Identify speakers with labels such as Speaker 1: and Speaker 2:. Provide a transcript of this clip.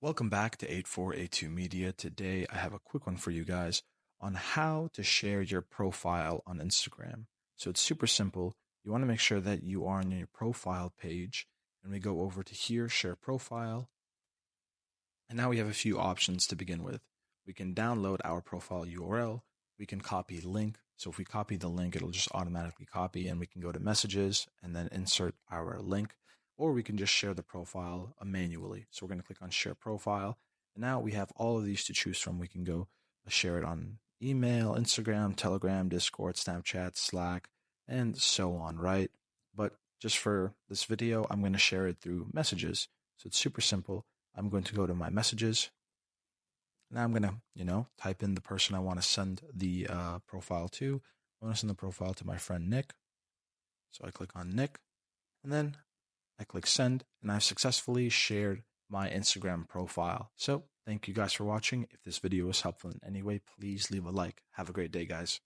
Speaker 1: Welcome back to 8482 Media. Today, I have a quick one for you guys on how to share your profile on Instagram. So it's super simple. You want to make sure that you are on your profile page, and we go over to here, share profile. And now we have a few options to begin with. We can download our profile URL. We can copy link. So if we copy the link, it'll just automatically copy, and we can go to messages and then insert our link, or we can just share the profile manually. So we're going to click on share profile. And now we have all of these to choose from. We can go share it on email, Instagram, Telegram, Discord, Snapchat, Slack, and so on, right? But just for this video, I'm going to share it through messages. So it's super simple. I'm going to go to my messages. Now I'm going to, type in the person I want to send the profile to. I want to send the profile to my friend Nick. So I click on Nick, and then I click send, and I've successfully shared my Instagram profile. So thank you guys for watching. If this video was helpful in any way, please leave a like. Have a great day, guys.